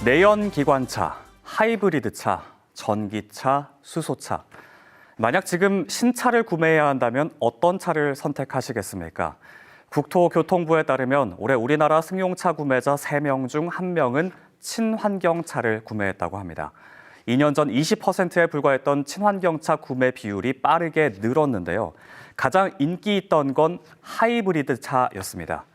내연기관차, 하이브리드차, 전기차, 수소차. 만약 지금 신차를 구매해야 한다면 어떤 차를 선택하시겠습니까? 국토교통부에 따르면 올해 우리나라 승용차 구매자 3명 중 1명은 친환경차를 구매했다고 합니다. 2년 전 20%에 불과했던 친환경차 구매 비율이 빠르게 늘었는데요. 가장 인기 있던 건 하이브리드 차였습니다.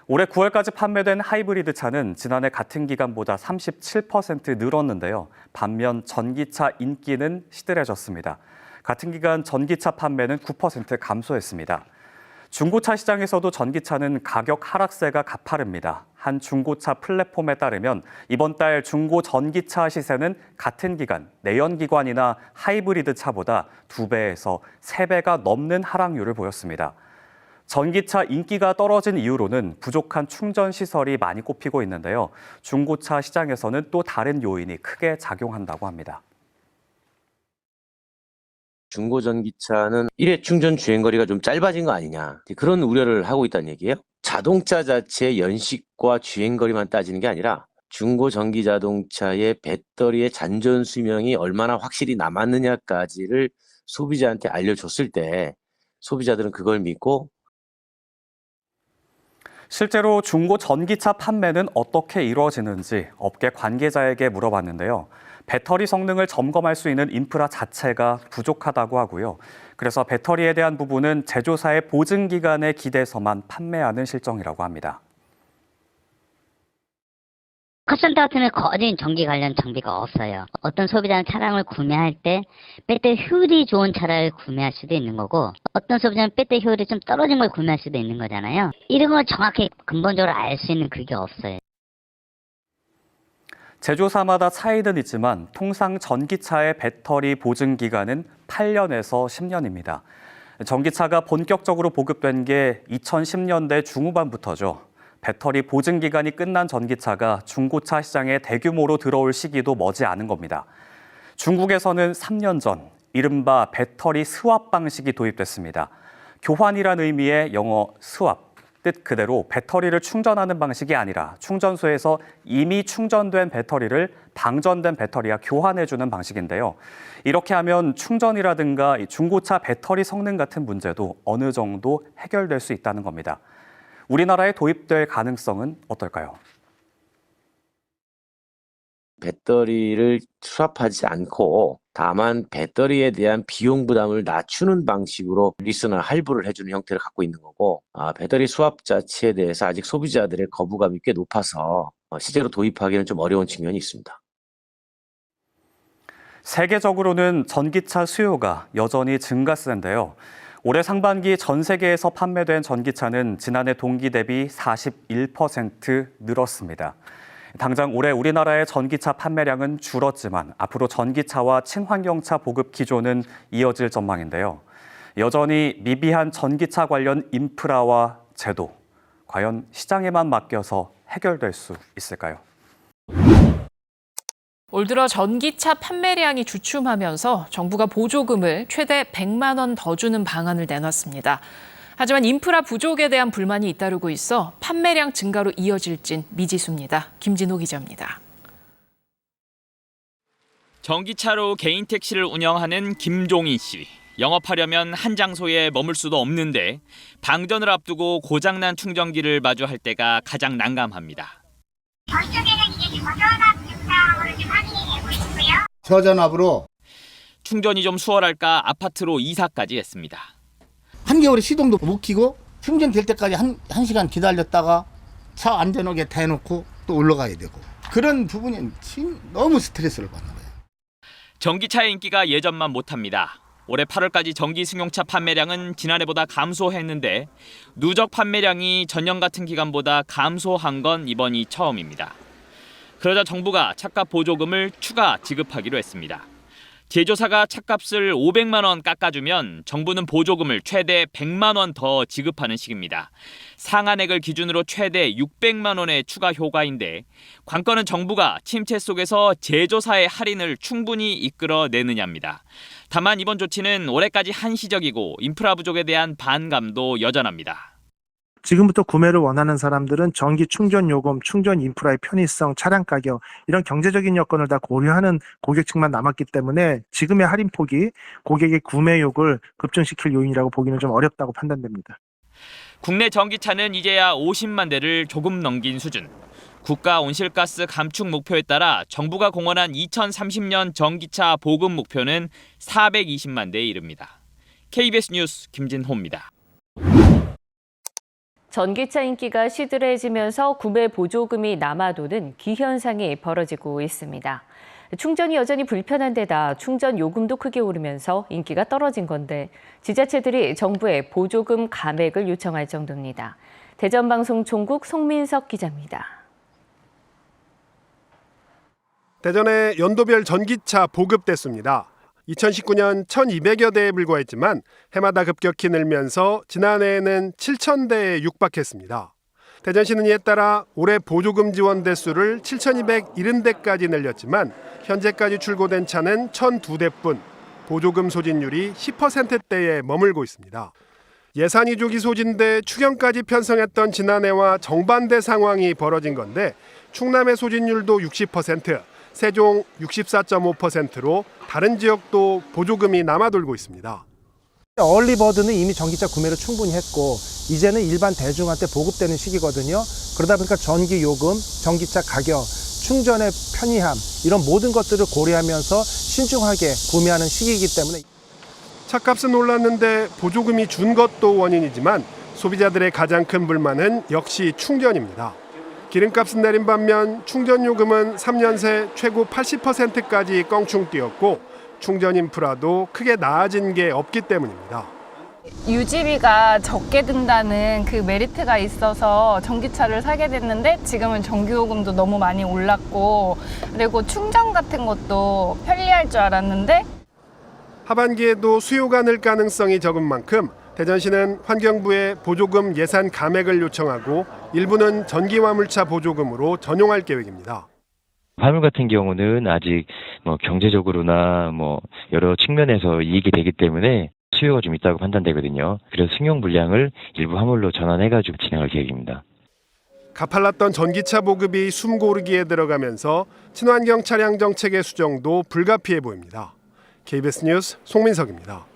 올해 9월까지 판매된 하이브리드 차는 지난해 같은 기간보다 37% 늘었는데요. 반면 전기차 인기는 시들해졌습니다. 같은 기간 전기차 판매는 9% 감소했습니다. 중고차 시장에서도 전기차는 가격 하락세가 가파릅니다. 한 중고차 플랫폼에 따르면 이번 달 중고 전기차 시세는 같은 기간 내연기관이나 하이브리드 차보다 2배에서 3배가 넘는 하락률을 보였습니다. 전기차 인기가 떨어진 이유로는 부족한 충전 시설이 많이 꼽히고 있는데요. 중고차 시장에서는 또 다른 요인이 크게 작용한다고 합니다. 중고 전기차는 일회 충전 주행거리가 좀 짧아진 거 아니냐, 그런 우려를 하고 있다는 얘기예요. 자동차 자체의 연식과 주행거리만 따지는 게 아니라 중고 전기 자동차의 배터리의 잔존 수명이 얼마나 확실히 남았느냐까지를 소비자한테 알려줬을 때 소비자들은 그걸 믿고. 실제로 중고 전기차 판매는 어떻게 이루어지는지 업계 관계자에게 물어봤는데요. 배터리 성능을 점검할 수 있는 인프라 자체가 부족하다고 하고요. 그래서 배터리에 대한 부분은 제조사의 보증 기간에 기대서만 판매하는 실정이라고 합니다. 컷센터 같은 경우는 거진 전기 관련 장비가 없어요. 어떤 소비자는 차량을 구매할 때 배터리 효율이 좋은 차를 구매할 수도 있는 거고, 어떤 소비자는 배터리 효율이 좀 떨어진 걸 구매할 수도 있는 거잖아요. 이런 걸 정확히 근본적으로 알 수 있는 그게 없어요. 제조사마다 차이는 있지만 통상 전기차의 배터리 보증 기간은 8년에서 10년입니다. 전기차가 본격적으로 보급된 게 2010년대 중후반부터죠. 배터리 보증 기간이 끝난 전기차가 중고차 시장에 대규모로 들어올 시기도 머지않은 겁니다. 중국에서는 3년 전 이른바 배터리 스왑 방식이 도입됐습니다. 교환이란 의미의 영어 스왑. 뜻 그대로 배터리를 충전하는 방식이 아니라 충전소에서 이미 충전된 배터리를 방전된 배터리와 교환해주는 방식인데요. 이렇게 하면 충전이라든가 중고차 배터리 성능 같은 문제도 어느 정도 해결될 수 있다는 겁니다. 우리나라에 도입될 가능성은 어떨까요? 배터리를 수납하지 않고 다만 배터리에 대한 비용 부담을 낮추는 방식으로 리스나 할부를 해주는 형태를 갖고 있는 거고, 배터리 수납 자체에 대해서 아직 소비자들의 거부감이 꽤 높아서 실제로 도입하기는 좀 어려운 측면이 있습니다. 세계적으로는 전기차 수요가 여전히 증가세인데요. 올해 상반기 전 세계에서 판매된 전기차는 지난해 동기 대비 41% 늘었습니다. 당장 올해 우리나라의 전기차 판매량은 줄었지만 앞으로 전기차와 친환경차 보급 기조는 이어질 전망인데요. 여전히 미비한 전기차 관련 인프라와 제도, 과연 시장에만 맡겨서 해결될 수 있을까요? 올 들어 전기차 판매량이 주춤하면서 정부가 보조금을 최대 100만 원 더 주는 방안을 내놨습니다. 하지만 인프라 부족에 대한 불만이 잇따르고 있어 판매량 증가로 이어질진 미지수입니다. 김진호 기자입니다. 전기차로 개인 택시를 운영하는 김종인 씨. 영업하려면 한 장소에 머물 수도 없는데 방전을 앞두고 고장난 충전기를 마주할 때가 가장 난감합니다. 저희 쪽에는 이제 저전압 증상으로 좀 확인이 되고 있고요. 저전압으로 충전이 좀 수월할까 아파트로 이사까지 했습니다. 한겨울에 시동도 못 켜고 충전될 때까지 한 시간 기다렸다가 차 안전하게 대놓고 또 올라가야 되고, 그런 부분이 너무 스트레스를 받는 거예요. 전기차의 인기가 예전만 못합니다. 올해 8월까지 전기 승용차 판매량은 지난해보다 감소했는데 누적 판매량이 전년 같은 기간보다 감소한 건 이번이 처음입니다. 그러자 정부가 차값 보조금을 추가 지급하기로 했습니다. 제조사가 차값을 500만 원 깎아주면 정부는 보조금을 최대 100만 원 더 지급하는 식입니다. 상한액을 기준으로 최대 600만 원의 추가 효과인데 관건은 정부가 침체 속에서 제조사의 할인을 충분히 이끌어내느냐입니다. 다만 이번 조치는 올해까지 한시적이고 인프라 부족에 대한 반감도 여전합니다. 지금부터 구매를 원하는 사람들은 전기 충전 요금, 충전 인프라의 편의성, 차량 가격 이런 경제적인 여건을 다 고려하는 고객층만 남았기 때문에 지금의 할인폭이 고객의 구매욕을 급증시킬 요인이라고 보기는 좀 어렵다고 판단됩니다. 국내 전기차는 이제야 50만 대를 조금 넘긴 수준. 국가 온실가스 감축 목표에 따라 정부가 공언한 2030년 전기차 보급 목표는 420만 대에 이릅니다. KBS 뉴스 김진호입니다. 전기차 인기가 시들해지면서 구매 보조금이 남아도는 기현상이 벌어지고 있습니다. 충전이 여전히 불편한 데다 충전 요금도 크게 오르면서 인기가 떨어진 건데 지자체들이 정부에 보조금 감액을 요청할 정도입니다. 대전방송총국 송민석 기자입니다. 대전의 연도별 전기차 보급대수입니다. 2019년 1,200여 대에 불과했지만 해마다 급격히 늘면서 지난해에는 7,000대에 육박했습니다. 대전시는 이에 따라 올해 보조금 지원 대수를 7,270대까지 늘렸지만 현재까지 출고된 차는 1,002대뿐, 보조금 소진율이 10%대에 머물고 있습니다. 예산 이족이 소진돼 추경까지 편성했던 지난해와 정반대 상황이 벌어진 건데 충남의 소진율도 60%, 세종 64.5%로 다른 지역도 보조금이 남아돌고 있습니다. 얼리버드는 이미 전기차 구매를 충분히 했고 이제는 일반 대중한테 보급되는 시기거든요. 그러다 보니까 전기 요금, 전기차 가격, 충전의 편의함 이런 모든 것들을 고려하면서 신중하게 구매하는 시기이기 때문에 차값은 올랐는데 보조금이 준 것도 원인이지만 소비자들의 가장 큰 불만은 역시 충전입니다. 기름값은 내린 반면 충전 요금은 3년 새 최고 80%까지 껑충 뛰었고 충전 인프라도 크게 나아진 게 없기 때문입니다. 유지비가 적게 든다는 그 메리트가 있어서 전기차를 사게 됐는데 지금은 전기요금도 너무 많이 올랐고 그리고 충전 같은 것도 편리할 줄 알았는데 하반기에도 수요가 늘 가능성이 적은 만큼 대전시는 환경부에 보조금 예산 감액을 요청하고 일부는 전기화물차 보조금으로 전용할 계획입니다. 화물 같은 경우는 아직 경제적으로나 여러 측면에서 이익이 되기 때문에 수요가 좀 있다고 판단되거든요. 그래서 승용 물량을 일부 화물로 전환해가지고 진행할 계획입니다. 가팔랐던 전기차 보급이 숨고르기에 들어가면서 친환경 차량 정책의 수정도 불가피해 보입니다. KBS 뉴스 송민석입니다.